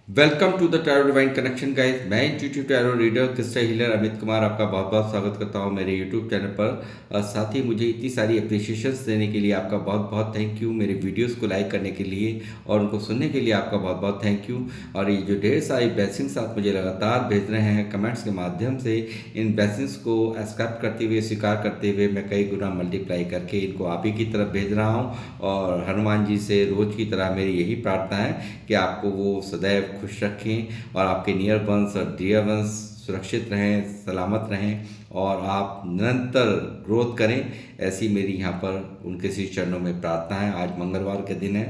Welcome to the tarot divine connection guys. मैं intuitive tarot reader crystal healer Amit Kumar आपका बहुत बहुत स्वागत करता हूं मेरे यूट्यूब चैनल पर। और साथ ही मुझे इतनी सारी अप्रिशिएशंस देने के लिए आपका बहुत बहुत थैंक यू। मेरे वीडियोस को लाइक करने के लिए और उनको सुनने के लिए आपका बहुत बहुत थैंक यू। और ये जो ढेर सारी ब्लेसिंग्स आप मुझे लगातार भेज रहे हैं कमेंट्स के माध्यम से, इन ब्लेसिंग्स को एक्सेप्ट करते हुए, स्वीकार करते हुए मैं कई गुना मल्टीप्लाई करके इनको आप ही की तरफ भेज रहा हूँ। और हनुमान जी से रोज की तरह मेरी यही प्रार्थना है कि आपको वो सदैव खुश रखें और आपके नियर वंस और डियर वंस सुरक्षित रहें, सलामत रहें और आप निरंतर ग्रोथ करें। ऐसी मेरी यहाँ पर उनके श्री चरणों में प्रार्थना है। आज मंगलवार के दिन है,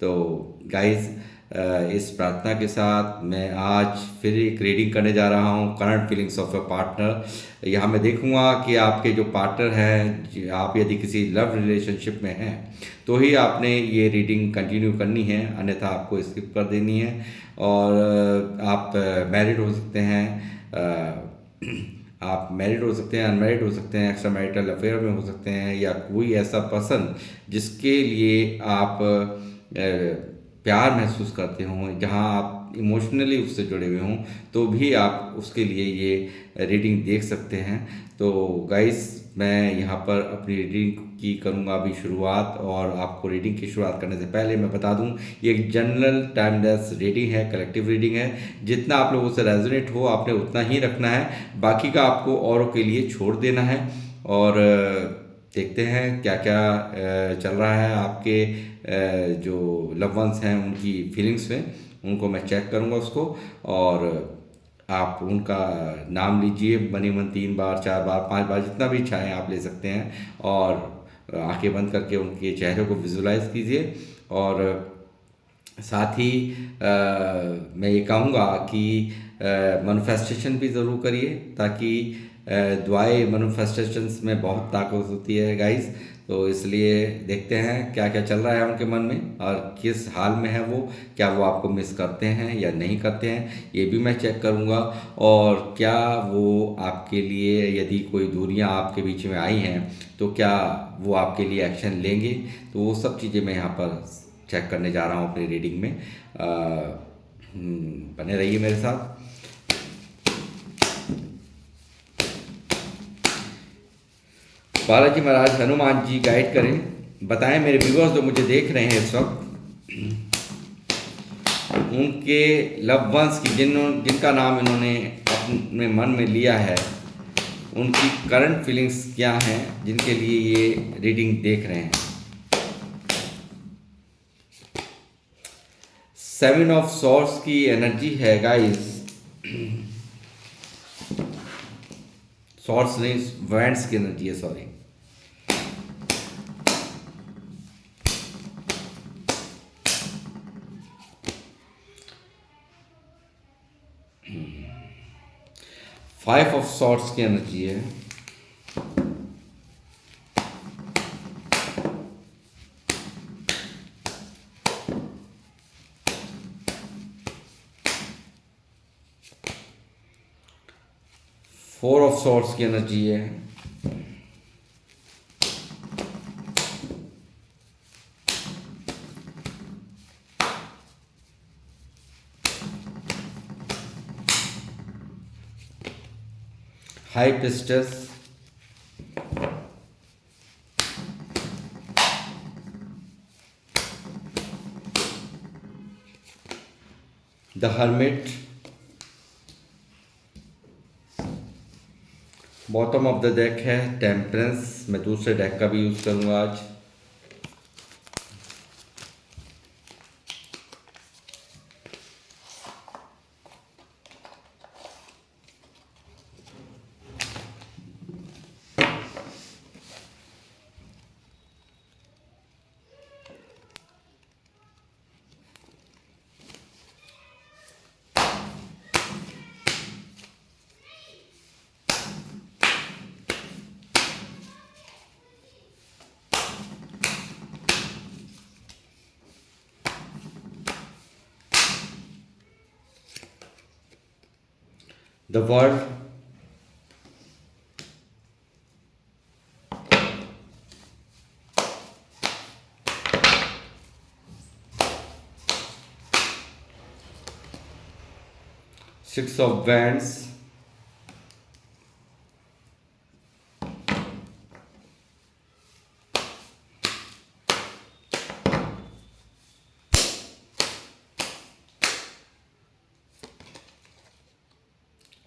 तो गाइस इस प्रार्थना के साथ मैं आज फिर एक रीडिंग करने जा रहा हूँ, current feelings of a partner. यहाँ मैं देखूंगा कि आपके जो पार्टनर हैं, आप यदि किसी लव रिलेशनशिप में हैं तो ही आपने ये रीडिंग कंटिन्यू करनी है, अन्यथा आपको स्किप कर देनी है। और आप मैरिड हो सकते हैं, आप मैरिड हो सकते हैं, अनमैरिड हो सकते हैं, एक्स्ट्रा मैरिटल अफेयर में हो सकते हैं, या कोई ऐसा पर्सन जिसके लिए आप प्यार महसूस करते हों, जहां आप इमोशनली उससे जुड़े हुए हों, तो भी आप उसके लिए ये रीडिंग देख सकते हैं। तो गाइस, मैं यहाँ पर अपनी रीडिंग की करूँगा अभी शुरुआत। और आपको रीडिंग की शुरुआत करने से पहले मैं बता दूँ, ये एक जनरल टाइमलेस रीडिंग है, कलेक्टिव रीडिंग है। जितना आप लोगों से रेजोनेट हो आपने उतना ही रखना है, बाकी का आपको औरों के लिए छोड़ देना है। और देखते हैं क्या क्या चल रहा है आपके जो लव वंस हैं उनकी फीलिंग्स में, उनको मैं चेक करूँगा उसको। और आप उनका नाम लीजिए मनी मन 3 बार, 4 बार, 5 बार, जितना भी चाहें आप ले सकते हैं। और आंखें बंद करके उनके चेहरे को विजुलाइज कीजिए। और साथ ही मैं ये कहूँगा कि मैनिफेस्टेशन भी ज़रूर करिए, ताकि दुआएं मैनिफेस्टेशंस में बहुत ताकत होती है गाइस। तो इसलिए देखते हैं क्या क्या चल रहा है उनके मन में और किस हाल में है वो, क्या वो आपको मिस करते हैं या नहीं करते हैं, ये भी मैं चेक करूँगा। और क्या वो आपके लिए, यदि कोई दूरियां आपके बीच में आई हैं, तो क्या वो आपके लिए एक्शन लेंगे। तो वो सब चीज़ें मैं यहाँ पर चेक करने जा रहा हूँ अपनी रीडिंग में। बने रहिए मेरे साथ। बालाजी महाराज, हनुमान जी गाइड करें, बताएं मेरे व्यूअर्स जो मुझे देख रहे हैं इस वक्त, उनके लव वंस की जिनका नाम इन्होंने अपने मन में लिया है, उनकी करंट फीलिंग्स क्या हैं जिनके लिए ये रीडिंग देख रहे हैं। 7 ऑफ सॉर्ड्स की एनर्जी है गाइस। सॉर्ड्स नहीं, वैंड्स की एनर्जी है, सॉरी। 5 ऑफ सॉर्ड्स की एनर्जी है। फोर ऑफ सॉर्ड्स की एनर्जी है। High priestess, the hermit, bottom of the deck है टेम्परेंस। मैं दूसरे डेक का भी यूज करूंगा आज। The world, six of wands,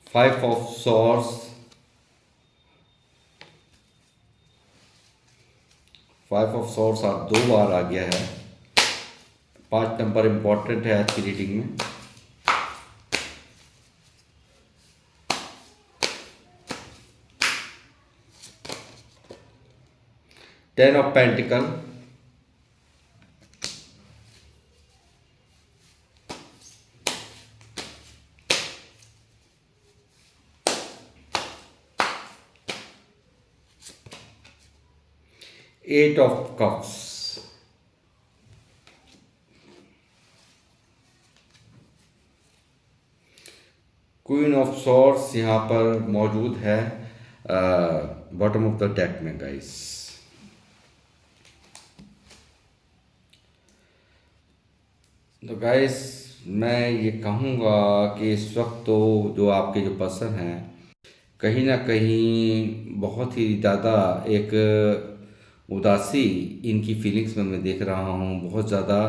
five of swords, five of swords आप 2 बार आ गया है। 5 नंबर इंपॉर्टेंट है आज की रीडिंग में। Ten of pentacle, eight of cups, queen of swords यहाँ पर मौजूद है बॉटम ऑफ द डेक में गाइस। तो गाइस मैं ये कहूँगा कि इस वक्त तो जो आपके जो पर्सन हैं कहीं ना कहीं बहुत ही ज़्यादा एक उदासी इनकी फीलिंग्स में मैं देख रहा हूँ। बहुत ज़्यादा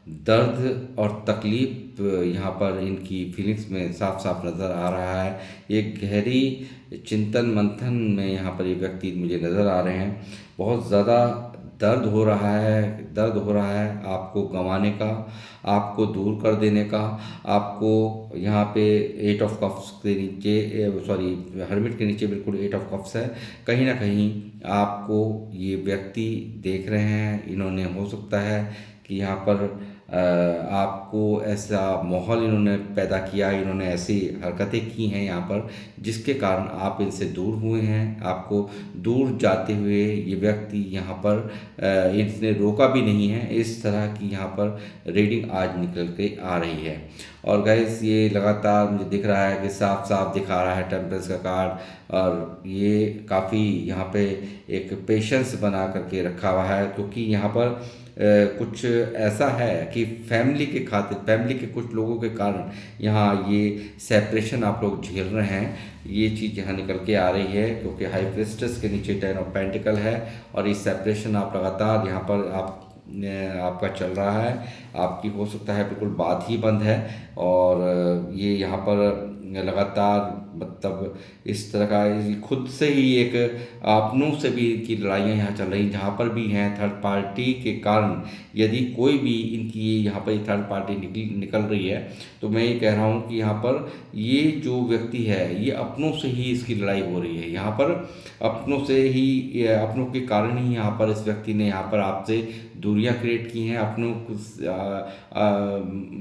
दर्द और तकलीफ यहाँ पर इनकी फीलिंग्स में साफ साफ नज़र आ रहा है। एक गहरी चिंतन मंथन में यहाँ पर ये व्यक्ति मुझे नज़र आ रहे हैं। बहुत ज़्यादा दर्द हो रहा है, दर्द हो रहा है आपको गंवाने का, आपको दूर कर देने का। आपको यहाँ पे एट ऑफ कप्स के नीचे, सॉरी हर्मिट के नीचे बिल्कुल एट ऑफ कप्स है। कहीं ना कहीं आपको ये व्यक्ति देख रहे हैं। इन्होंने हो सकता है कि यहाँ पर आपको ऐसा माहौल इन्होंने पैदा किया, इन्होंने ऐसी हरकतें की हैं यहाँ पर जिसके कारण आप इनसे दूर हुए हैं। आपको दूर जाते हुए ये व्यक्ति यहाँ पर इसने रोका भी नहीं है। इस तरह की यहाँ पर रीडिंग आज निकल के आ रही है। और गाइस ये लगातार मुझे दिख रहा है कि साफ साफ दिखा रहा है टेम्परेंस का कार्ड। और ये काफ़ी यहाँ पे एक पेशेंस बना करके रखा हुआ है, क्योंकि यहाँ पर कुछ ऐसा है कि फैमिली के खातिर, फैमिली के कुछ लोगों के कारण यहाँ ये सेपरेशन आप लोग झेल रहे हैं। ये चीज़ यहाँ निकल के आ रही है, क्योंकि हाई प्रिस्टेस के नीचे 10 ऑफ पेंटिकल है। और ये सेपरेशन आप लगातार यहाँ पर आपका चल रहा है। आपकी हो सकता है बिल्कुल बात ही बंद है। और ये यहाँ पर लगातार मतलब इस तरह का खुद से ही एक अपनों से भी इनकी लड़ाइयाँ यहाँ चल रही, जहाँ पर भी हैं थर्ड पार्टी के कारण। यदि कोई भी इनकी यहाँ पर थर्ड पार्टी निकल रही है, तो मैं ये कह रहा हूँ कि यहाँ पर ये जो व्यक्ति है ये अपनों से ही इसकी लड़ाई हो रही है। यहाँ पर अपनों से ही, अपनों के कारण ही यहाँ पर इस व्यक्ति ने यहाँ पर आपसे दूरियां क्रिएट की हैं।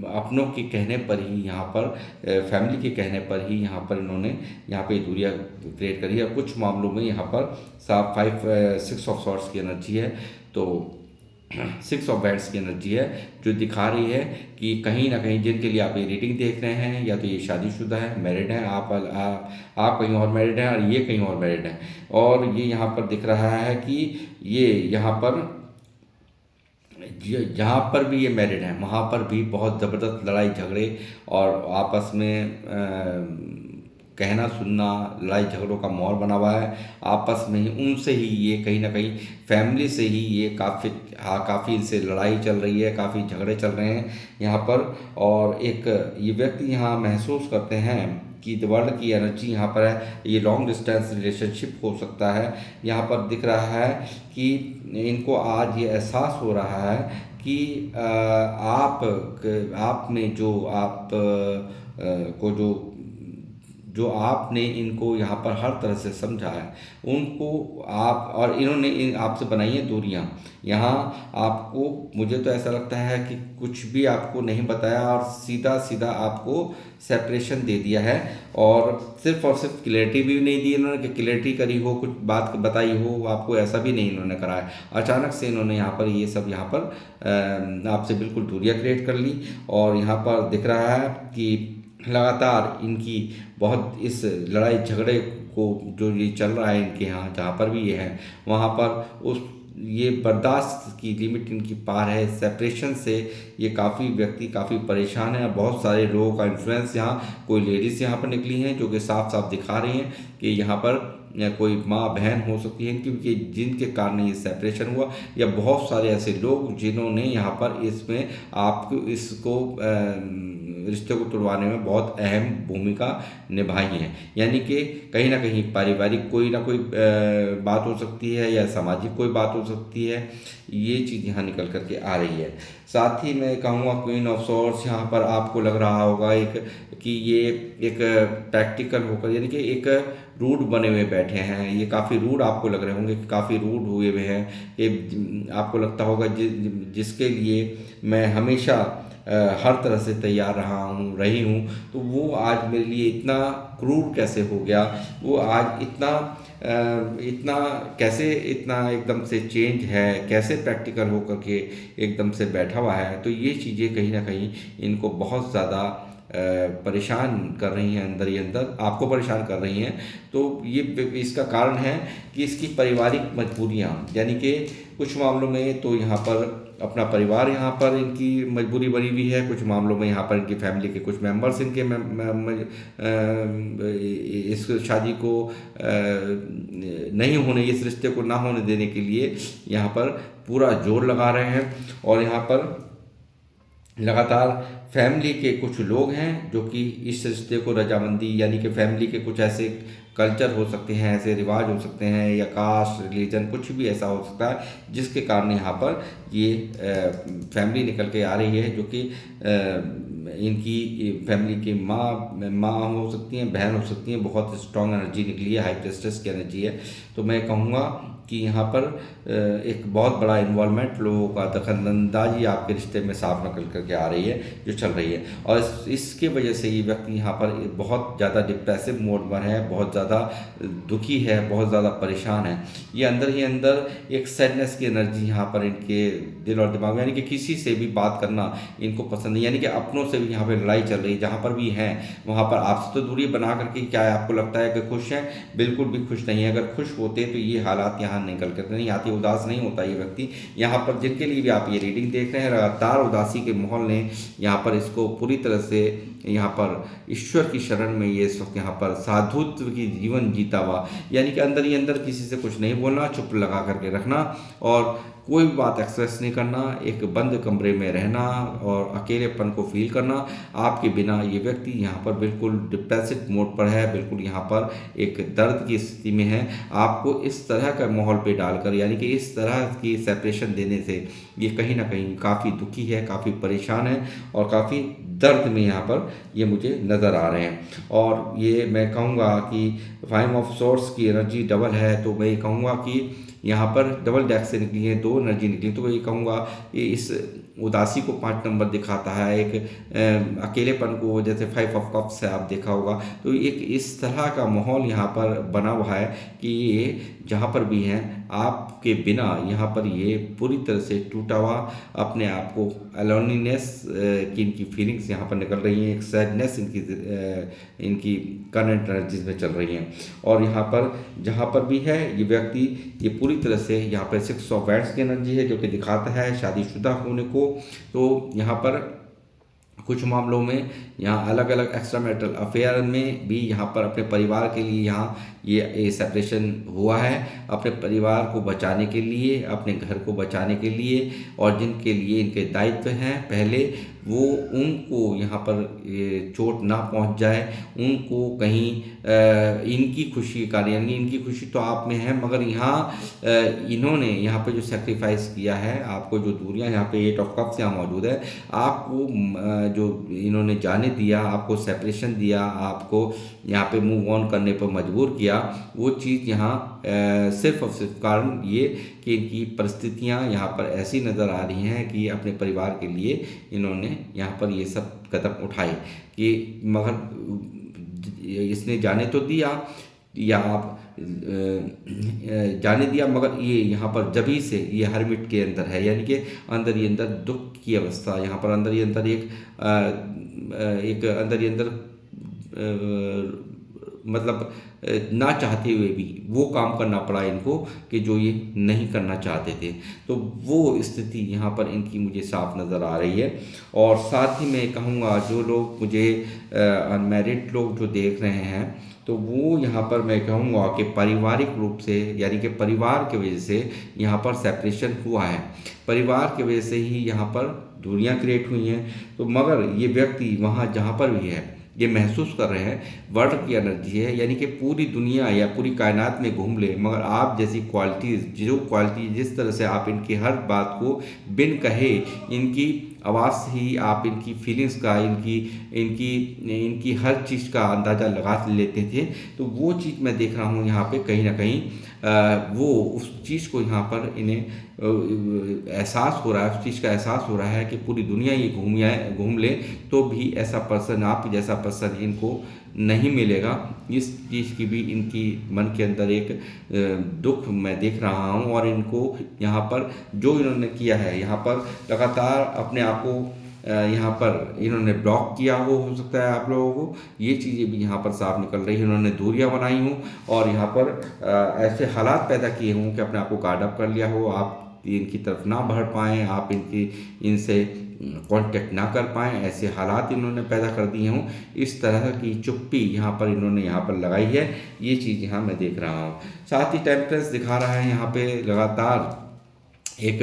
अपनों के कहने पर ही यहाँ पर, फैमिली के कहने पर ही यहाँ पर इन्होंने यहाँ पे दूरियां क्रिएट करी है। कुछ मामलों में यहाँ पर सिक्स ऑफ सॉर्ड्स की एनर्जी है, तो सिक्स ऑफ वैंड्स की एनर्जी है, जो दिखा रही है कि कहीं ना कहीं जिनके लिए आप ये रीडिंग देख रहे हैं, या तो ये शादीशुदा है, मैरिड हैं, आप कहीं और मैरिड हैं और ये कहीं और मैरिड हैं। और ये यहाँ पर दिख रहा है कि ये यहाँ पर जहाँ पर भी ये मैरिड हैं वहाँ पर भी बहुत ज़बरदस्त लड़ाई झगड़े और आपस में कहना सुनना, लड़ाई झगड़ों का माहौल बना हुआ है। आपस में ही उनसे ही ये कहीं ना कहीं फैमिली से ही ये काफ़ी इनसे लड़ाई चल रही है, काफ़ी झगड़े चल रहे हैं यहाँ पर। और एक ये व्यक्ति यहाँ महसूस करते हैं कि वर्ल्ड की एनर्जी यहाँ पर है। ये लॉन्ग डिस्टेंस रिलेशनशिप हो सकता है। यहाँ पर दिख रहा है कि इनको आज ये एहसास हो रहा है कि आप में जो आप को जो आपने इनको यहाँ पर हर तरह से समझा है, उनको आप और इन्होंने आपसे बनाई है दूरियाँ। यहाँ आपको, मुझे तो ऐसा लगता है कि कुछ भी आपको नहीं बताया और सीधा सीधा आपको सेपरेशन दे दिया है। और सिर्फ क्लैरिटी भी नहीं दी इन्होंने कि क्लैरिटी करी हो, कुछ बात बताई हो आपको, ऐसा भी नहीं इन्होंने करा है। अचानक से इन्होंने यहाँ पर ये सब यहाँ पर आपसे बिल्कुल दूरियाँ क्रिएट कर ली। और यहाँ पर दिख रहा है कि लगातार इनकी बहुत इस लड़ाई झगड़े को जो ये चल रहा है इनके यहाँ, जहाँ पर भी ये है वहाँ पर उस ये बर्दाश्त की लिमिट इनकी पार है। सेपरेशन से ये काफ़ी व्यक्ति काफ़ी परेशान है और बहुत सारे लोगों का इन्फ्लुएंस यहाँ कोई लेडीज़ यहाँ पर निकली हैं जो कि साफ साफ दिखा रही हैं कि यहाँ पर या कोई माँ बहन हो सकती है क्योंकि जिनके कारण ये सेपरेशन हुआ, या बहुत सारे ऐसे लोग जिन्होंने यहाँ पर इसमें आपको इसको रिश्ते को तोड़वाने में बहुत अहम भूमिका निभाई है। यानी कि कहीं ना कहीं पारिवारिक कोई ना कोई बात हो सकती है या सामाजिक कोई बात हो सकती है, ये चीज़ यहाँ निकल करके आ रही है। साथ ही मैं कहूँगा क्वीन ऑफ सॉर्ड्स यहाँ पर आपको लग रहा होगा एक कि ये एक प्रैक्टिकल होकर यानी कि एक रूड बने हुए बैठे हैं, ये काफ़ी रूड आपको लग रहे होंगे कि काफ़ी रूड हुए हुए हैं। ये आपको लगता होगा जिसके लिए मैं हमेशा हर तरह से तैयार रही हूँ, तो वो आज मेरे लिए इतना क्रूर कैसे हो गया, वो आज इतना कैसे इतना एकदम से चेंज है, कैसे प्रैक्टिकल होकर के एकदम से बैठा हुआ है। तो ये चीज़ें कहीं ना कहीं इनको बहुत ज़्यादा परेशान कर रही हैं, अंदर ही अंदर आपको परेशान कर रही हैं। तो ये इसका कारण है कि इसकी पारिवारिक मजबूरियाँ, यानी कि कुछ मामलों में तो यहाँ पर अपना परिवार यहाँ पर इनकी मजबूरी बनी हुई है, कुछ मामलों में यहाँ पर इनकी फैमिली के कुछ मेंबर्स इनके इस शादी को नहीं होने, इस रिश्ते को ना होने देने के लिए यहाँ पर पूरा जोर लगा रहे हैं। और यहाँ पर लगातार फैमिली के कुछ लोग हैं जो कि इस रिश्ते को रजामंदी, यानी कि फैमिली के कुछ ऐसे कल्चर हो सकते हैं, ऐसे रिवाज हो सकते हैं या कास्ट रिलीजन कुछ भी ऐसा हो सकता है जिसके कारण यहाँ पर ये फैमिली निकल के आ रही है, जो कि इनकी फैमिली की माँ हो सकती हैं, बहन हो सकती हैं। बहुत स्ट्रॉन्ग एनर्जी निकली है, हाई प्रेस्टेस की एनर्जी है। तो मैं कहूँगा कि यहाँ पर एक बहुत बड़ा इन्वॉल्वमेंट, लोगों का दखलंदाजी आपके रिश्ते में साफ निकल करके आ रही है जो चल रही है। और इसके वजह से ये व्यक्ति यहाँ पर बहुत ज़्यादा डिप्रेसिव मोड पर है, बहुत ज़्यादा दुखी है, बहुत ज़्यादा परेशान है। ये अंदर ही अंदर एक सैडनेस की एनर्जी यहाँ पर इनके दिल और दिमाग में, यानी कि किसी से भी बात करना इनको पसंद नहीं, यानी कि अपनों से भी यहाँ पर लड़ाई चल रही है। जहाँ पर भी हैं वहाँ पर आपसे तो दूरी बना करके क्या है, आपको लगता है कि खुश हैं, बिल्कुल भी खुश नहीं है। अगर खुश होते तो ये हालात यहाँ निकल कर नहीं आती, उदास नहीं होता ये व्यक्ति। यहाँ पर जिनके लिए भी आप ये रीडिंग देख रहे हैं, लगातार उदासी के माहौल ने यहाँ पर इसको पूरी तरह से यहाँ पर ईश्वर की शरण में ये इस वक्त यहाँ पर साधुत्व की जीवन जीता हुआ, यानी कि अंदर ही अंदर किसी से कुछ नहीं बोलना, चुप लगा करके रखना और कोई भी बात एक्सप्रेस नहीं करना, एक बंद कमरे में रहना और अकेलेपन को फील करना। आपके बिना ये व्यक्ति यहाँ पर बिल्कुल डिप्रेसिव मोड पर है, बिल्कुल यहाँ पर एक दर्द की स्थिति में है। आपको इस तरह का माहौल पे डालकर, यानी कि इस तरह की सेपरेशन देने से ये कहीं ना कहीं काफ़ी दुखी है, काफ़ी परेशान है और काफ़ी दर्द में यहाँ पर ये मुझे नज़र आ रहे हैं। और ये मैं कहूँगा कि 5 ऑफ सोर्स की एनर्जी डबल है, तो मैं ये कहूँगा कि यहाँ पर डबल डेक से निकली है, 2 एनर्जी निकली। तो मैं ये कहूँगा कि इस उदासी को 5 नंबर दिखाता है, एक अकेलेपन को जैसे 5 ऑफ कप्स है आप देखा होगा। तो एक इस तरह का माहौल यहाँ पर बना हुआ है कि ये जहाँ पर भी हैं आपके बिना यहाँ पर ये पूरी तरह से टूटा हुआ, अपने आप को अलोनीनेस की इनकी फीलिंग्स यहाँ पर निकल रही हैं, एक सैडनेस इनकी करंट एनर्जीज में चल रही हैं। और यहाँ पर जहाँ पर भी है ये व्यक्ति, ये पूरी तरह से यहाँ पर 6 ऑफ वैंड्स की एनर्जी है जो कि दिखाता है शादीशुदा होने को। तो यहाँ पर कुछ मामलों में यहाँ अलग अलग एक्स्ट्रा मैरिटल अफेयर में भी यहाँ पर अपने परिवार के लिए यहाँ ये सेपरेशन हुआ है, अपने परिवार को बचाने के लिए, अपने घर को बचाने के लिए, और जिनके लिए इनके दायित्व हैं पहले वो उनको यहाँ पर चोट ना पहुँच जाए, उनको कहीं इनकी खुशी का, यानी इनकी खुशी तो आप में है मगर यहाँ इन्होंने यहाँ पे जो सेक्रीफाइस किया है, आपको जो दूरियाँ यहाँ पे 8 ऑफ कप्स यहाँ मौजूद है, आपको जो इन्होंने जाने दिया, आपको सेपरेशन दिया, आपको यहाँ पे मूव ऑन करने पर मजबूर किया, वो चीज़ यहाँ सिर्फ और सिर्फ कारण ये कि इनकी परिस्थितियाँ यहाँ पर ऐसी नज़र आ रही हैं कि अपने परिवार के लिए इन्होंने यहाँ पर ये सब कदम उठाए कि मगर इसने जाने तो दिया या आप जाने दिया, मगर ये यहाँ पर जभी से ये हर्मिट के अंदर है, यानी कि अंदर ही अंदर दुख की अवस्था, यहाँ पर अंदर ही अंदर एक अंदर ही अंदर मतलब ना चाहते हुए भी वो काम करना पड़ा इनको कि जो ये नहीं करना चाहते थे। तो वो स्थिति यहाँ पर इनकी मुझे साफ नज़र आ रही है। और साथ ही मैं कहूँगा जो लोग मुझे अनमैरिड लोग जो देख रहे हैं, तो वो यहाँ पर मैं कहूँगा कि पारिवारिक रूप से यानी कि परिवार की वजह से यहाँ पर सेपरेशन हुआ है। परिवार की वजह से ही यहाँ पर दूरियां क्रिएट हुई हैं। तो मगर ये व्यक्ति वहाँ जहाँ पर भी है ये महसूस कर रहे हैं वर्ल्ड की एनर्जी है, यानी कि पूरी दुनिया या पूरी कायनात में घूम ले मगर आप जैसी क्वालिटीज़, जो क्वालिटी जिस तरह से आप इनकी हर बात को बिन कहे इनकी आवाज़ से ही आप इनकी फीलिंग्स का, इनकी इनकी इनकी हर चीज़ का अंदाज़ा लगा लेते थे। तो वो चीज़ मैं देख रहा हूँ यहाँ पे कहीं ना कहीं वो उस चीज़ को यहाँ पर इन्हें एहसास हो रहा है, उस चीज़ का एहसास हो रहा है कि पूरी दुनिया ये घूम ले तो भी ऐसा पर्सन, आप जैसा पर्सन इनको नहीं मिलेगा। इस चीज़ की भी इनकी मन के अंदर एक दुख मैं देख रहा हूँ। और इनको यहाँ पर जो इन्होंने किया है, यहाँ पर लगातार अपने आप को यहाँ पर इन्होंने ब्लॉक किया हो सकता है आप लोगों को, ये चीज़ें भी यहाँ पर साफ निकल रही है। इन्होंने दूरियां बनाई हों और यहाँ पर ऐसे हालात पैदा किए हों कि अपने आप को गार्ड अप कर लिया हो, आप इनकी तरफ ना बढ़ पाएँ, आप इनसे कांटेक्ट ना कर पाएँ, ऐसे हालात इन्होंने पैदा कर दिए हों। इस तरह की चुप्पी यहाँ पर इन्होंने यहाँ पर लगाई है, ये चीज़ यहाँ मैं देख रहा हूँ। साथ ही टेम्परेंस दिखा रहा है यहाँ पे लगातार एक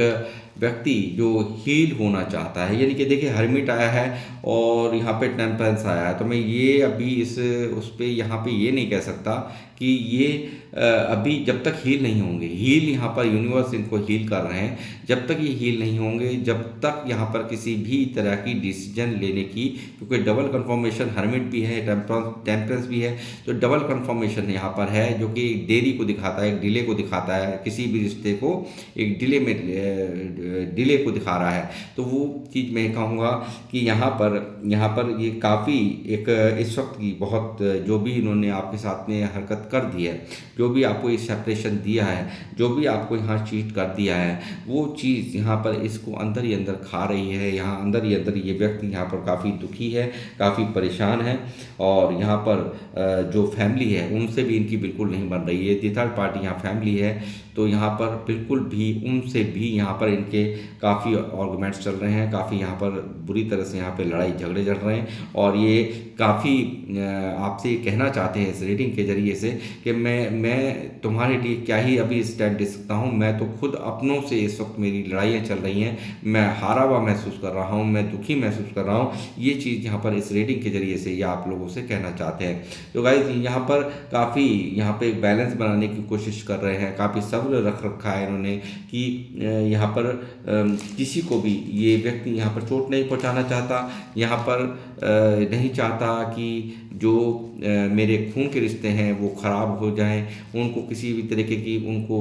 व्यक्ति जो हील होना चाहता है, यानी कि देखिए हर्मिट आया है और यहाँ पे टेम्परेंस आया है। तो मैं ये अभी इस उस पे यहाँ पे ये नहीं कह सकता कि ये अभी जब तक हील नहीं होंगे, हील यहाँ पर यूनिवर्स इनको हील कर रहे हैं, जब तक ये हील नहीं होंगे, जब तक यहाँ पर किसी भी तरह की डिसीजन लेने की, क्योंकि डबल कन्फर्मेशन हर्मिट भी है, टेम्परेंस भी है, तो डबल कन्फर्मेशन यहाँ पर है जो कि एक देरी को दिखाता है, एक डिले को दिखाता है, किसी भी रिश्ते को एक डिले को दिखा रहा है। तो वो चीज़ मैं कहूँगा कि यहाँ पर ये काफ़ी एक इस वक्त की बहुत जो भी इन्होंने आपके साथ में हरकत कर दी है, जो भी आपको ये सेपरेशन दिया है, जो भी आपको यहाँ चीट कर दिया है, वो चीज़ यहाँ पर इसको अंदर ही अंदर खा रही है। यहाँ अंदर ही अंदर ये व्यक्ति यहाँ पर काफ़ी दुखी है, काफ़ी परेशान है। और यहाँ पर जो फैमिली है उनसे भी इनकी बिल्कुल नहीं बन रही है। दी थर्ड पार्टी यहाँ फैमिली है, तो यहाँ पर बिल्कुल भी उनसे भी यहाँ पर इनके काफ़ी आर्गुमेंट्स चल रहे हैं, काफ़ी यहाँ पर बुरी तरह से यहाँ पे लड़ाई झगड़े चल रहे हैं। और ये काफ़ी आपसे कहना चाहते हैं इस रीडिंग के ज़रिए से कि मैं तुम्हारे लिए क्या ही अभी स्टैंड दे सकता हूँ, मैं तो खुद अपनों से इस वक्त मेरी लड़ाइयाँ चल रही हैं, मैं हारा हुआ महसूस कर रहा हूँ, मैं दुखी महसूस कर रहा हूँ। ये चीज़ यहाँ पर इस रीडिंग के ज़रिए से ये आप लोगों से कहना चाहते हैं। तो गाइस यहाँ पर काफ़ी यहाँ पे बैलेंस बनाने की कोशिश कर रहे हैं, काफ़ी सब्र रख रखा है इन्होंने कि यहाँ पर किसी को भी ये व्यक्ति यहाँ पर चोट नहीं पहुँचाना चाहता, यहाँ पर नहीं चाहता कि जो मेरे खून के रिश्ते हैं वो ख़राब हो जाएं, उनको किसी भी तरीके की उनको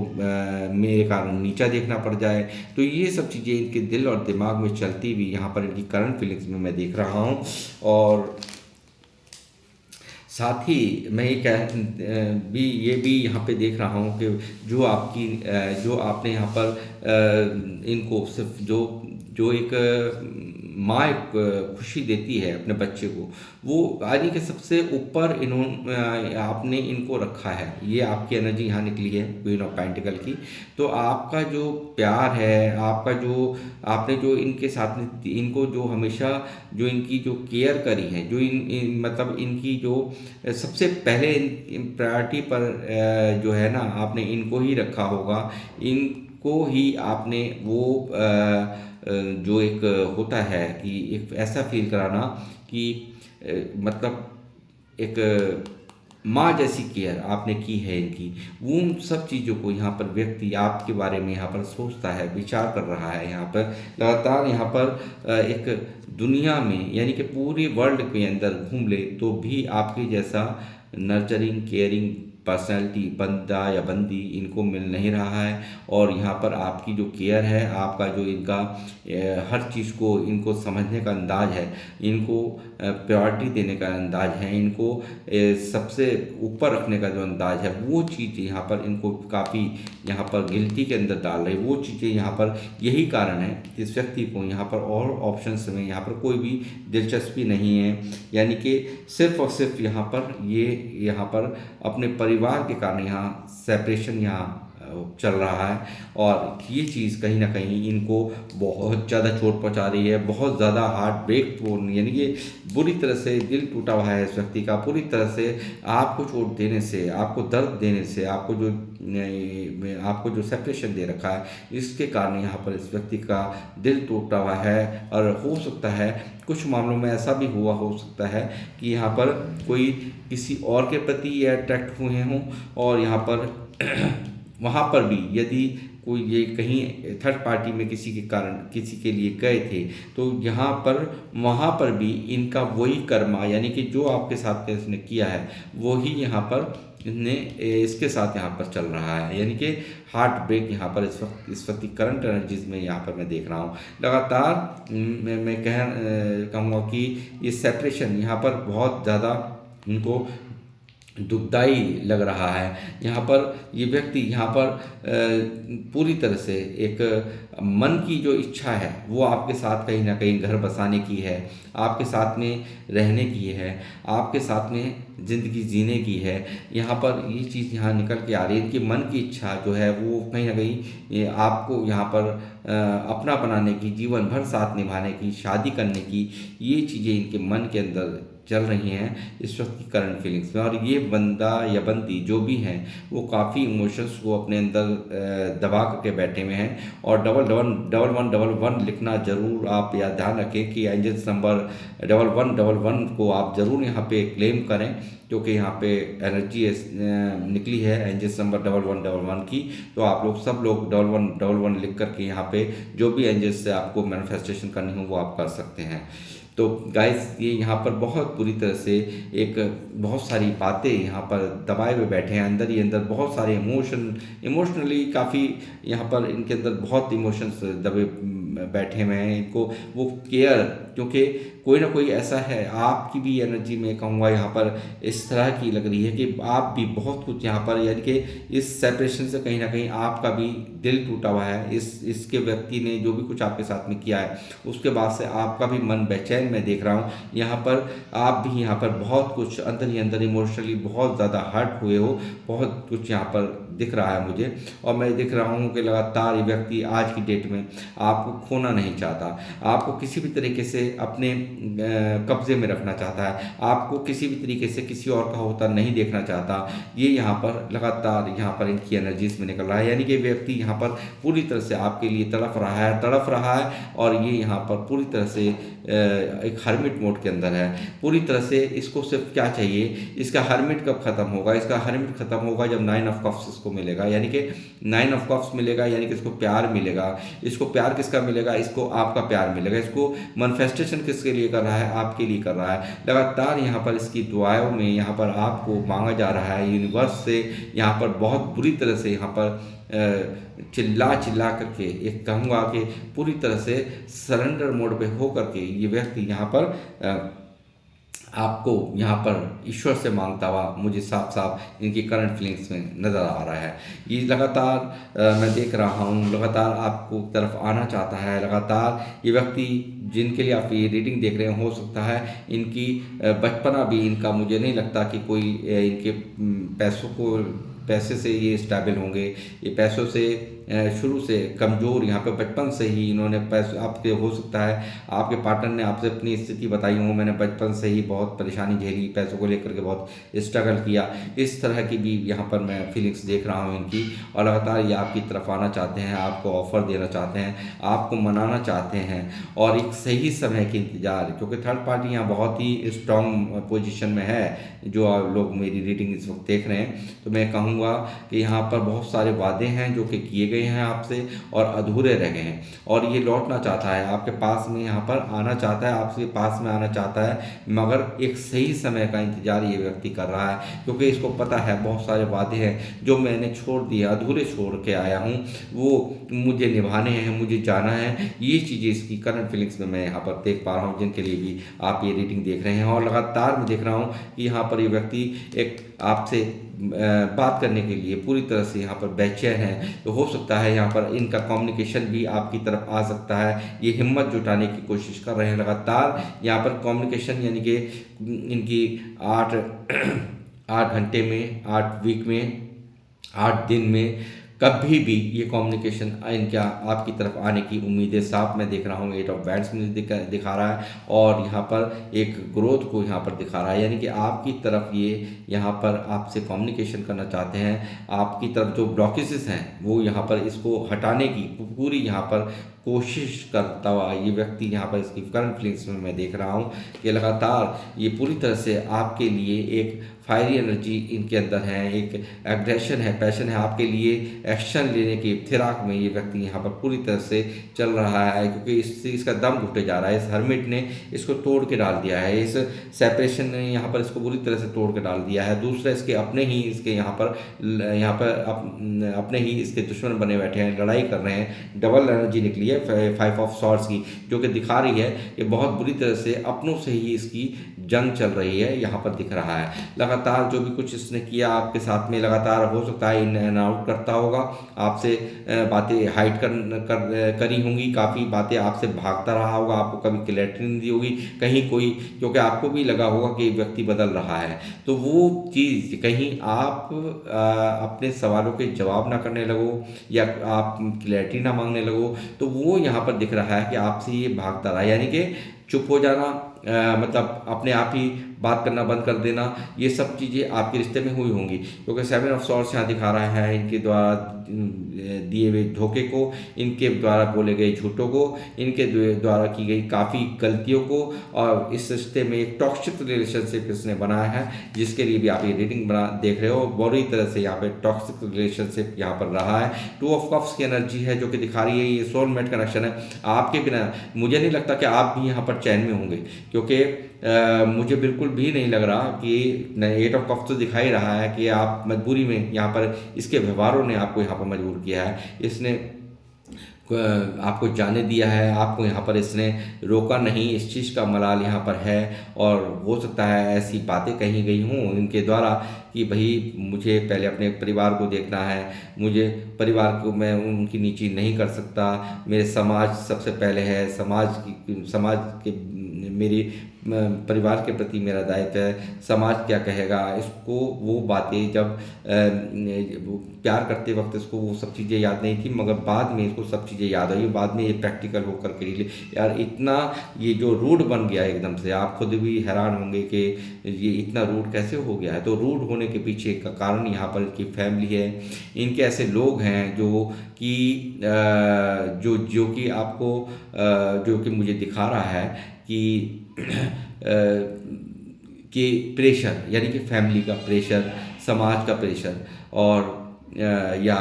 मेरे कारण नीचा देखना पड़ जाए। तो ये सब चीज़ें इनके दिल और दिमाग में चलती हुई यहाँ पर इनकी करंट फीलिंग्स में मैं देख रहा हूँ। और साथ ही मैं ये भी यहाँ पे देख रहा हूँ कि जो आपने यहाँ पर इनको सिर्फ जो एक माँ एक खुशी देती है अपने बच्चे को, वो आदि के सबसे ऊपर आपने इनको रखा है। ये आपकी एनर्जी यहाँ निकली है क्वीन ऑफ पेंटिकल की। तो आपका जो प्यार है, आपका जो आपने जो इनके साथ में इनको जो हमेशा जो इनकी जो केयर करी है, जो मतलब इनकी जो सबसे पहले प्रायोरिटी पर जो है ना, आपने इनको ही रखा होगा, इनको ही आपने वो जो एक होता है कि एक ऐसा फील कराना कि मतलब एक माँ जैसी केयर आपने की है इनकी, वो उन सब चीज़ों को यहाँ पर व्यक्ति आपके बारे में यहाँ पर सोचता है, विचार कर रहा है। यहाँ पर लगातार यहाँ पर एक दुनिया में यानी कि पूरी वर्ल्ड के अंदर घूम ले तो भी आपके जैसा नर्चरिंग केयरिंग पर्सनैलिटी बंदा या बंदी इनको मिल नहीं रहा है। और यहाँ पर आपकी जो केयर है, आपका जो इनका हर चीज़ को इनको समझने का अंदाज़ है, इनको प्रायोरिटी देने का अंदाज़ है, इनको सबसे ऊपर रखने का जो अंदाज़ है, वो चीज़ यहाँ पर इनको काफ़ी यहाँ पर गिल्टी के अंदर डाल रही है। वो चीज़ें यहाँ पर यही कारण है कि इस व्यक्ति को यहाँ पर और ऑप्शंस में यहाँ पर कोई भी दिलचस्पी नहीं है। यानी कि सिर्फ और सिर्फ यहाँ पर ये यहाँ पर अपने परिवार के कारण यहाँ सेपरेशन यहाँ चल रहा है। और ये चीज़ कहीं ना कहीं इनको बहुत ज़्यादा चोट पहुंचा रही है, बहुत ज़्यादा हार्ट ब्रेक, यानी कि बुरी तरह से दिल टूटा हुआ है इस व्यक्ति का। पूरी तरह से आपको चोट देने से, आपको दर्द देने से, आपको जो सेपरेशन दे रखा है, इसके कारण यहाँ पर इस व्यक्ति का दिल टूटा हुआ है। और हो सकता है कुछ मामलों में ऐसा भी हुआ हो सकता है कि यहाँ पर कोई किसी और के प्रति ये अट्रैक्ट हुए हों, और यहाँ पर वहाँ पर भी यदि कोई ये कहीं थर्ड पार्टी में किसी के कारण किसी के लिए गए थे, तो यहाँ पर वहाँ पर भी इनका वही कर्मा, यानी कि जो आपके साथ इसने किया है वही यहाँ पर इसके साथ यहाँ पर चल रहा है। यानी कि हार्ट ब्रेक यहाँ पर इस वक्त की करंट एनर्जीज में यहाँ पर मैं देख रहा हूँ लगातार। मैं कहूँगा कि ये सेपरेशन यहाँ पर बहुत ज़्यादा उनको दुखदाई लग रहा है। यहाँ पर ये व्यक्ति यहाँ पर पूरी तरह से एक मन की जो इच्छा है वो आपके साथ कहीं ना कहीं घर बसाने की है, आपके साथ में रहने की है, आपके साथ में ज़िंदगी जीने की है। यहाँ पर ये चीज़ यहाँ निकल के आ रही है। इनकी मन की इच्छा जो है वो कहीं ना कहीं आपको यहाँ पर अपना बनाने की, जीवन भर साथ निभाने की, शादी करने की, ये चीज़ें इनके मन के अंदर चल रही हैं इस वक्त की करंट फीलिंग्स में। और ये बंदा या बंदी जो भी हैं वो काफ़ी इमोशंस को अपने अंदर दबा करके बैठे हुए हैं। और 1111 लिखना ज़रूर आप या ध्यान रखें कि एंजल्स नंबर 1111 को आप ज़रूर यहाँ पे क्लेम करें, क्योंकि यहाँ पे एनर्जी निकली है एंजल्स नंबर 1111 की। तो आप लोग सब लोग 1111 लिख करके यहाँ पे जो भी एंजल्स से आपको मैनिफेस्टेशन करनी हो वो आप कर सकते हैं। तो गाइस ये यहाँ पर बहुत बुरी तरह से एक बहुत सारी बातें यहाँ पर दबाए हुए बैठे हैं, अंदर ही अंदर बहुत सारे इमोशनली काफ़ी यहाँ पर इनके अंदर बहुत इमोशंस दबे बैठे हुए हैं। इनको वो केयर, क्योंकि कोई ना कोई ऐसा है, आपकी भी एनर्जी में कहूँगा यहाँ पर इस तरह की लग रही है कि आप भी बहुत कुछ यहाँ पर, यानी कि इस सेपरेशन से कहीं ना कहीं आपका भी दिल टूटा हुआ है। इसके व्यक्ति ने जो भी कुछ आपके साथ में किया है उसके बाद से आपका भी मन बेचैन मैं देख रहा हूँ। यहाँ पर आप भी यहाँ पर बहुत कुछ अंदर ही अंदर इमोशनली बहुत ज़्यादा हर्ट हुए हो, बहुत कुछ यहाँ पर दिख रहा है मुझे। और मैं दिख रहा हूँ कि लगातार ये व्यक्ति आज की डेट में आपको खोना नहीं चाहता, आपको किसी भी तरीके से अपने कब्जे में रखना चाहता है, आपको किसी भी तरीके से किसी और का होता नहीं देखना चाहता। ये यहाँ पर लगातार यहाँ पर इनकी एनर्जीज में निकल रहा है। यानी कि व्यक्ति यहाँ पर पूरी तरह से आपके लिए तड़प रहा है और ये यहाँ पर पूरी तरह से एक हर्मिट मोड के अंदर है। पूरी तरह से इसको सिर्फ क्या चाहिए, इसका हर्मिट कब खत्म होगा? इसका हर्मिट खत्म होगा जब 9 ऑफ कप्स इसको मिलेगा, यानी कि 9 ऑफ कप्स मिलेगा, यानी कि इसको प्यार मिलेगा। इसको प्यार किसका मिलेगा? इसको आपका प्यार मिलेगा। इसको मैनिफेस्टेशन किसके लिए कर रहा है? आपके लिए कर रहा है। लगातार यहाँ पर इसकी दुआओं में यहाँ पर आपको मांगा जा रहा है यूनिवर्स से। यहाँ पर बहुत बुरी तरह से यहाँ पर चिल्ला करके एक कहूँगा कि पूरी तरह से सरेंडर मोड पे हो करके ये व्यक्ति यहाँ पर आपको यहाँ पर ईश्वर से मांगता हुआ मुझे साफ साफ इनकी करंट फीलिंग्स में नज़र आ रहा है। ये लगातार मैं देख रहा हूँ, लगातार आपको तरफ आना चाहता है। लगातार ये व्यक्ति जिनके लिए आप ये रीडिंग देख रहे हैं, हो सकता है इनकी बचपना भी इनका, मुझे नहीं लगता कि कोई इनके पैसे से ये स्टेबल होंगे। ये पैसों से शुरू से कमज़ोर, यहाँ पे बचपन से ही इन्होंने पैसे, आपके हो सकता है आपके पार्टनर ने आपसे अपनी स्थिति बताई हो, मैंने बचपन से ही बहुत परेशानी झेली, पैसों को लेकर के बहुत स्ट्रगल किया। इस तरह की भी यहाँ पर मैं फीलिंग्स देख रहा हूँ इनकी। और लगातार ये आपकी तरफ आना चाहते हैं, आपको ऑफ़र देना चाहते हैं, आपको मनाना चाहते हैं और एक सही समय के इंतज़ार, क्योंकि थर्ड पार्टी यहाँ बहुत ही स्ट्रॉन्ग पोजिशन में है। जो आप लोग मेरी रीडिंग इस वक्त देख रहे हैं, तो मैं कहूँगा कि यहाँ पर बहुत सारे वादे हैं जो कि किए गए गए हैं आपसे और अधूरे रह गए हैं, और ये लौटना चाहता है आपके पास में, यहाँ पर आना चाहता है, आपके पास में आना चाहता है, मगर एक सही समय का इंतजार ये व्यक्ति कर रहा है, क्योंकि इसको पता है बहुत सारे वादे हैं जो मैंने छोड़ दिए, अधूरे छोड़ के आया हूँ, वो मुझे निभाने हैं, मुझे जाना है। ये चीज़ें इसकी करंट फीलिंग्स में मैं यहाँ पर देख पा रहा हूँ, जिनके लिए भी आप ये रीडिंग देख रहे हैं। और लगातार मैं देख रहा हूँ कि यहाँ पर ये व्यक्ति एक आपसे बात करने के लिए पूरी तरह से यहाँ पर बेचैन है। तो हो सकता है यहाँ पर इनका कम्युनिकेशन भी आपकी तरफ आ सकता है, ये हिम्मत जुटाने की कोशिश कर रहे हैं लगातार। यहाँ पर कम्युनिकेशन यानी कि इनकी 8 8 घंटे में, 8 वीक में, 8 दिन में कभी भी ये कम्युनिकेशन इनका आपकी तरफ आने की उम्मीदें साफ मैं देख रहा हूँ। 8 ऑफ बैंड्स में दिखा रहा है, और यहाँ पर एक ग्रोथ को यहाँ पर दिखा रहा है, यानी कि आपकी तरफ ये यहाँ पर आपसे कम्युनिकेशन करना चाहते हैं। आपकी तरफ जो ब्लॉकेजेस हैं वो यहाँ पर इसको हटाने की पूरी यहाँ पर कोशिश करता हुआ ये व्यक्ति यहाँ पर इसकी करंट फीलिंग्स में मैं देख रहा हूँ कि लगातार ये पूरी तरह से आपके लिए एक फायरी एनर्जी इनके अंदर है, एक एग्रेशन है, पैशन है, आपके लिए एक्शन लेने की फिराक में ये व्यक्ति यहाँ पर पूरी तरह से चल रहा है, क्योंकि इससे इसका दम घुटे जा रहा है। इस हर्मिट ने इसको तोड़ के डाल दिया है, इस सेपरेशन ने यहाँ पर इसको पूरी तरह से तोड़ के डाल दिया है। दूसरा इसके अपने ही इसके यहाँ पर अपने ही इसके दुश्मन बने बैठे हैं, लड़ाई कर रहे हैं। डबल एनर्जी निकली है 5 ऑफ सॉर्ड्स की, जो कि दिखा रही है कि बहुत बुरी तरह से अपनों से ही इसकी जंग चल रही है, यहाँ पर दिख रहा है। लगातार जो भी कुछ इसने किया आपके साथ में, लगातार हो सकता है इन एंड आउट करता होगा, आपसे बातें हाइड करी होंगी, काफ़ी बातें आपसे भागता रहा होगा, आपको कभी क्लैरिटी नहीं दी होगी कहीं कोई, क्योंकि आपको भी लगा होगा कि व्यक्ति बदल रहा है। तो वो चीज़ कहीं आप अपने सवालों के जवाब ना करने लगो या आप क्लैरिटी ना मांगने लगो, तो वो यहाँ पर दिख रहा है कि आपसे ये भागता रहा, यानी कि चुप हो जाना, मतलब अपने आप ही बात करना बंद कर देना, ये सब चीज़ें आपके रिश्ते में हुई होंगी, क्योंकि 7 ऑफ सॉर्ड्स यहाँ दिखा रहा है इनके द्वारा दिए हुए धोखे को, इनके द्वारा बोले गए झूठों को, इनके द्वारा की गई काफ़ी गलतियों को, और इस रिश्ते में एक टॉक्सिक रिलेशनशिप इसने बनाया है, जिसके लिए भी आप ये रीडिंग देख रहे हो। बुरी तरह से यहाँ पे टॉक्सिक रिलेशनशिप यहाँ पर रहा है। 2 ऑफ कप्स की एनर्जी है जो कि दिखा रही है ये सोलमेट कनेक्शन है। आपके बिना मुझे नहीं लगता कि आप भी यहाँ पर चैन में होंगे, क्योंकि मुझे बिल्कुल भी नहीं लग रहा कि 8 ऑफ कप्स तो दिखा ही रहा है कि आप मजबूरी में यहाँ पर, इसके व्यवहारों ने आपको यहाँ पर मजबूर किया है, इसने आपको जाने दिया है, आपको यहाँ पर इसने रोका नहीं, इस चीज़ का मलाल यहाँ पर है। और हो सकता है ऐसी बातें कही गई हों इनके द्वारा कि भाई मुझे पहले अपने परिवार को देखना है, मुझे परिवार को मैं उनकी नीची नहीं कर सकता, मेरे समाज सबसे पहले है, समाज के मेरी परिवार के प्रति मेरा दायित्व है, समाज क्या कहेगा, इसको वो बातें जब प्यार करते वक्त इसको वो सब चीज़ें याद नहीं थी, मगर बाद में इसको सब चीज़ें याद आई, बाद में ये प्रैक्टिकल होकर के लिए यार इतना ये जो रूड बन गया एकदम से, आप खुद भी हैरान होंगे कि ये इतना रूड कैसे हो गया है। तो रूड होने के पीछे का कारण यहाँ पर इनकी फैमिली है, इनके ऐसे लोग हैं जो कि जो कि आपको जो कि मुझे दिखा रहा है कि प्रेशर, यानी कि फैमिली का प्रेशर, समाज का प्रेशर, और या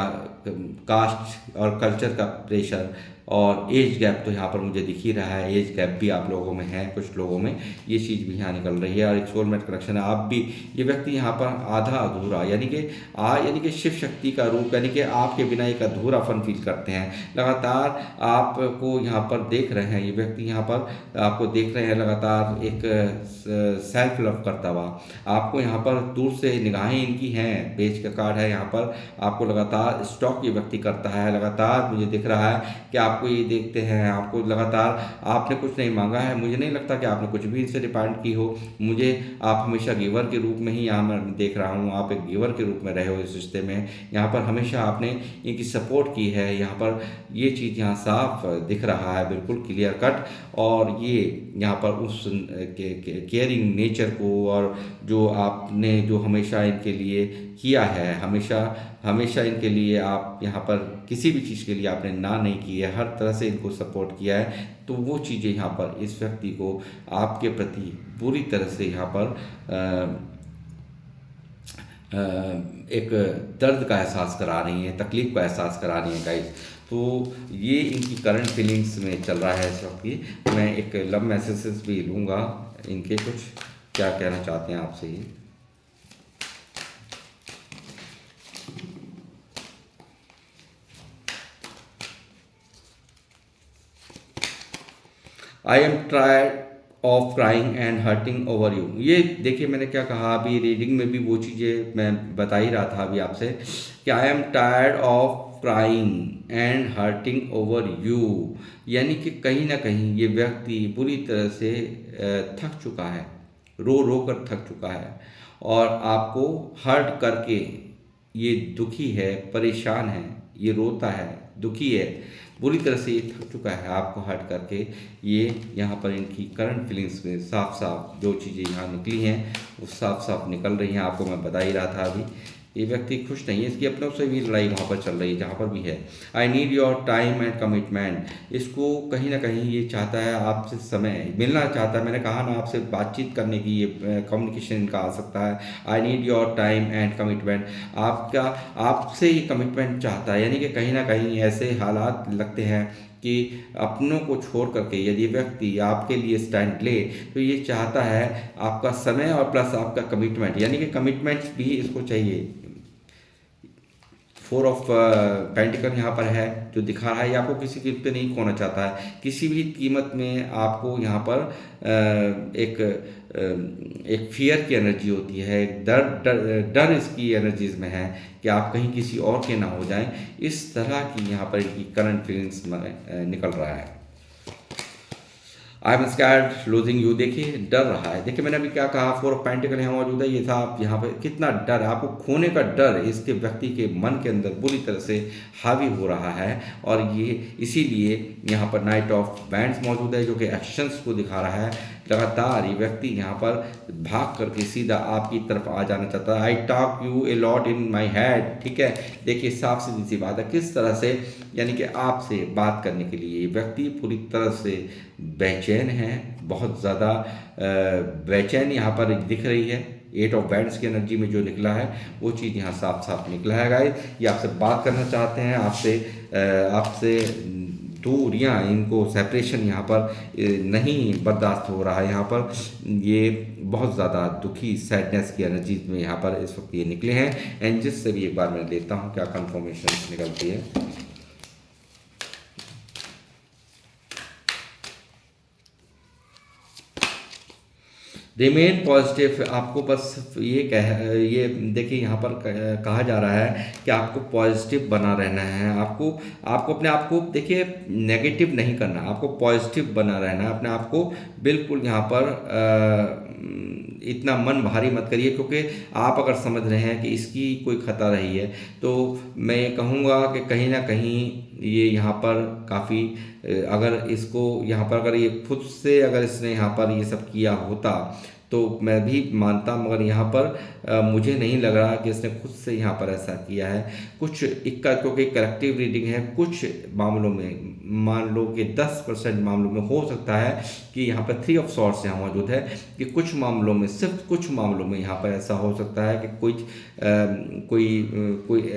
कास्ट और कल्चर का प्रेशर, और एज गैप तो यहाँ पर मुझे दिख ही रहा है, एज गैप भी आप लोगों में है, कुछ लोगों में ये चीज़ भी यहाँ निकल रही है। और एक सोलमेट कनेक्शन है, आप भी ये व्यक्ति यहाँ पर आधा अधूरा, यानी कि शिव शक्ति का रूप, यानी कि आपके बिना एक अधूरापन फील करते हैं। लगातार आपको यहाँ पर देख रहे हैं, ये व्यक्ति यहाँ पर आपको देख रहे हैं लगातार एक सेल्फ लव करता हुआ, आपको यहाँ पर दूर से निगाहें इनकी हैं, पेज का कार्ड है यहाँ पर, आपको लगातार स्टॉक ये व्यक्ति करता है। लगातार मुझे दिख रहा है कि आपको ये देखते हैं, आपको लगातार, आपने कुछ नहीं मांगा है, मुझे नहीं लगता कि आपने कुछ भी इनसे डिमांड की हो, मुझे आप हमेशा गिवर के रूप में ही यहाँ मैं देख रहा हूँ, आप एक गिवर के रूप में रहे हो इस रिश्ते में, यहाँ पर हमेशा आपने इनकी सपोर्ट की है, यहाँ पर ये चीज़ यहाँ साफ दिख रहा है, बिल्कुल क्लियर कट। और ये यहाँ पर उस केयरिंग नेचर को, और जो आपने जो हमेशा इनके लिए किया है, हमेशा इनके लिए आप यहाँ पर किसी भी चीज़ के लिए आपने ना नहीं की है, हर तरह से इनको सपोर्ट किया है, तो वो चीज़ें यहाँ पर इस व्यक्ति को आपके प्रति पूरी तरह से यहाँ पर एक दर्द का एहसास करा रही हैं, तकलीफ़ का एहसास करा रही हैं गाइस। तो ये इनकी करंट फीलिंग्स में चल रहा है इस वक्त की। मैं एक लव मैसेजेस भी लूँगा इनके, कुछ क्या कहना चाहते हैं आपसे ये। I am tired of crying and hurting over you. ये देखिए मैंने क्या कहा, अभी रीडिंग में भी वो चीज़ें मैं बता ही रहा था अभी आपसे कि I am tired of crying and hurting over you, यानी कि कहीं ना कहीं ये व्यक्ति पूरी तरह से थक चुका है, रो रो कर थक चुका है, और आपको हर्ट करके ये दुखी है, परेशान है, ये रोता है, दुखी है, बुरी तरह से ये थक चुका है आपको हर्ट करके। ये यहाँ पर इनकी करंट फीलिंग्स में साफ साफ जो चीज़ें यहाँ निकली हैं वो साफ साफ निकल रही हैं, आपको मैं बता ही रहा था अभी। ये व्यक्ति खुश नहीं है, इसकी अपनों से भी लड़ाई वहाँ पर चल रही है जहाँ पर भी है। I need your time and commitment, इसको कहीं ना कहीं ये चाहता है आपसे समय मिलना चाहता है। मैंने कहा ना आपसे बातचीत करने की ये कम्युनिकेशन इनका आ सकता है। I need your time and commitment, आपका आपसे ये कमिटमेंट चाहता है, यानी कि कहीं ना कहीं ऐसे हालात लगते हैं कि अपनों को छोड़ करके यदि व्यक्ति आपके लिए स्टैंड ले तो ये चाहता है आपका समय और प्लस आपका कमिटमेंट, यानी कि कमिटमेंट भी इसको चाहिए। फोर ऑफ पेंटिकल यहाँ पर है जो दिखा रहा है, ये आपको किसी कीमत पे नहीं खोना चाहता है, किसी भी कीमत में आपको यहाँ पर एक फियर की एनर्जी होती है, एक डर डर डर इसकी एनर्जीज में है कि आप कहीं किसी और के ना हो जाएं, इस तरह की यहाँ पर इनकी करंट फीलिंग्स में निकल रहा है। I am scared losing you, देखिए डर रहा है। देखिए मैंने अभी क्या कहा, फोर ऑफ पेंटिकल यहाँ मौजूद है, ये था आप यहाँ पे कितना डर है, आपको खोने का डर इसके व्यक्ति के मन के अंदर बुरी तरह से हावी हो रहा है, और ये इसीलिए यहाँ पर नाइट ऑफ बैंड्स मौजूद है जो कि एक्शंस को दिखा रहा है। लगातार ये व्यक्ति यहाँ पर भाग करके सीधा आपकी तरफ आ जाना चाहता है। I talk U a lot in my head, ठीक है। देखिए साफ सीधी सी बात है किस तरह से, यानी कि आपसे बात करने के लिए ये व्यक्ति पूरी तरह से बेचैन है, बहुत ज़्यादा बेचैन यहाँ पर दिख रही है। एट ऑफ बैंड्स की एनर्जी में जो निकला है वो चीज़ यहाँ साफ साफ निकला है गाइस। ये आपसे बात करना चाहते हैं, आपसे दूरियाँ, इनको सेपरेशन यहाँ पर नहीं बर्दाश्त हो रहा है। यहाँ पर ये बहुत ज़्यादा दुखी सैडनेस की एनर्जीज में यहाँ पर इस वक्त ये निकले हैं। एंजल्स से भी एक बार मैं लेता हूँ क्या कंफर्मेशन निकलती है। रिमेन पॉजिटिव, आपको बस ये देखिए यहाँ पर कहा जा रहा है कि आपको पॉजिटिव बना रहना है, आपको अपने आप को देखिए नेगेटिव नहीं करना, आपको पॉजिटिव बना रहना है अपने आप को। बिल्कुल यहाँ पर इतना मन भारी मत करिए, क्योंकि आप अगर समझ रहे हैं कि इसकी कोई खतरा रही है तो मैं ये कहूँगा कि कहीं ना कहीं ये यहाँ पर काफ़ी, अगर इसको यहाँ पर अगर ये खुद से अगर इसने यहाँ पर ये सब किया होता तो मैं भी मानता, मगर यहाँ पर मुझे नहीं लग रहा कि इसने खुद से यहाँ पर ऐसा किया है। कुछ इक्का, क्योंकि करेक्टिव रीडिंग है, कुछ मामलों में मान लो कि 10% मामलों में हो सकता है कि यहाँ पर 3 ऑफ सॉर्ड्स यहाँ मौजूद है, कि कुछ मामलों में, सिर्फ कुछ मामलों में यहाँ पर ऐसा हो सकता है कि कोई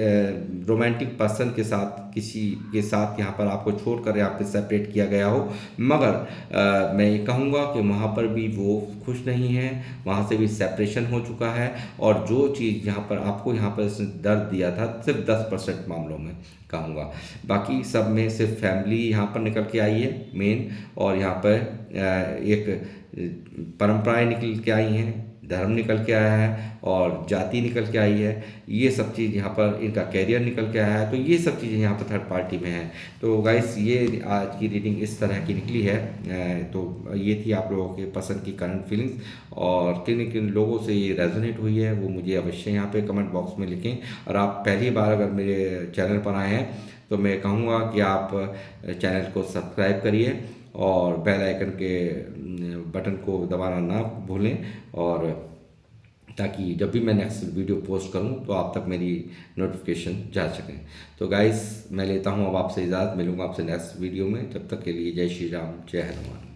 रोमांटिक पर्सन के साथ, किसी के साथ यहाँ पर आपको छोड़कर यहाँ पे सेपरेट किया गया हो, मगर मैं ये कहूँगा कि वहाँ पर भी वो खुश नहीं है, वहाँ से भी सेपरेशन हो चुका है, और जो चीज़ यहाँ पर आपको यहाँ पर इसने दर्द दिया था सिर्फ 10% मामलों में कहूँगा, बाकी सब में सिर्फ फैमिली यहाँ पर निकल के आई है मेन, और यहाँ पर एक परंपराएं निकल के आई हैं, धर्म निकल के आया है, और जाति निकल के आई है, ये सब चीज़ यहाँ पर इनका कैरियर निकल के आया है, तो ये सब चीज़ें यहाँ पर थर्ड पार्टी में हैं। तो गाइस ये आज की रीडिंग इस तरह की निकली है। तो ये थी आप लोगों के पसंद की करंट फीलिंग्स, और किन किन लोगों से ये रेजोनेट हुई है वो मुझे अवश्य यहाँ पे कमेंट बॉक्स में लिखें। और आप पहली बार अगर मेरे चैनल पर आए हैं तो मैं कहूँगा कि आप चैनल को सब्सक्राइब करिए और बेल आइकन के बटन को दबाना ना भूलें, और ताकि जब भी मैं नेक्स्ट वीडियो पोस्ट करूं तो आप तक मेरी नोटिफिकेशन जा सकें। तो गाइस मैं लेता हूं अब आपसे इजाज़त, मिलूंगा आपसे नेक्स्ट वीडियो में, तब तक के लिए जय श्री राम, जय हनुमान।